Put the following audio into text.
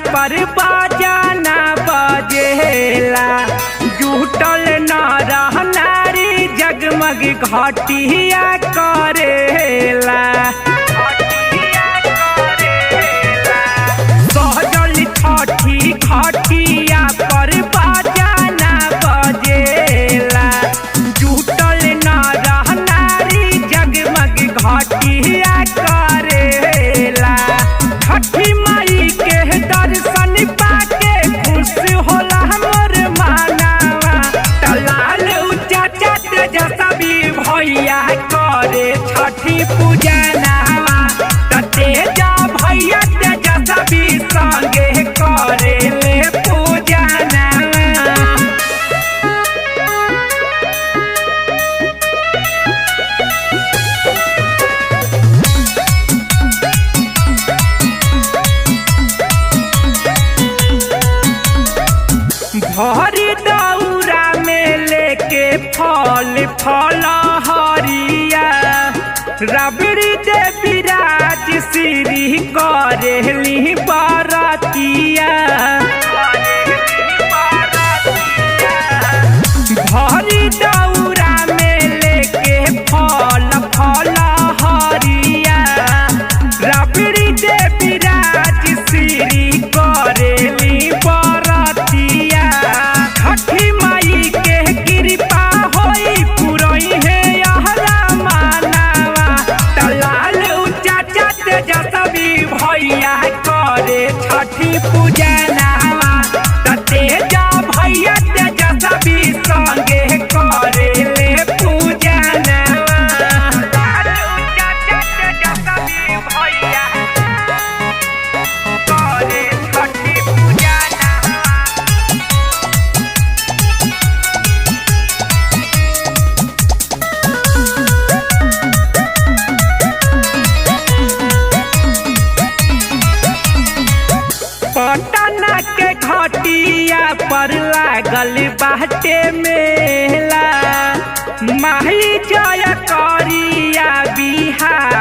पर बाजाना बजेला, जुटल नर नारी जगमग घटिया करेला। सहजल छठी घटिया पर बाजाना बजेला, जुटल नर नारी जगमग घटिया करेला। छठी माई के दर्शन पाके खुश होला हमर मानवा, तलाल चाचा तेजस्वी भैया करे छठी पूजनवा, तेजा भैया तेजस्वी संगे करे ले पूजनवा। भरी दौरा में लेके फल फल हरिया, रबड़ी देवी राज श्री करेली बरतिया। भरी दौरा में लेके फल फल हरिया, रबड़ी देवी राज श्री करेली बरतिया। छठी माई के कृपा होई पुरई है यहरा मानवा, तलाल चाचा तेजस्वी भैया करे छठी पूजनवा, तेजा भैया तेजस्वी संगे करे ले पूजनवा। चाचा तेजस्वी भैया करे छठी पूजनवा। पटना के घटिया पर लागल बाटे मेला, माही जय करिया बिहार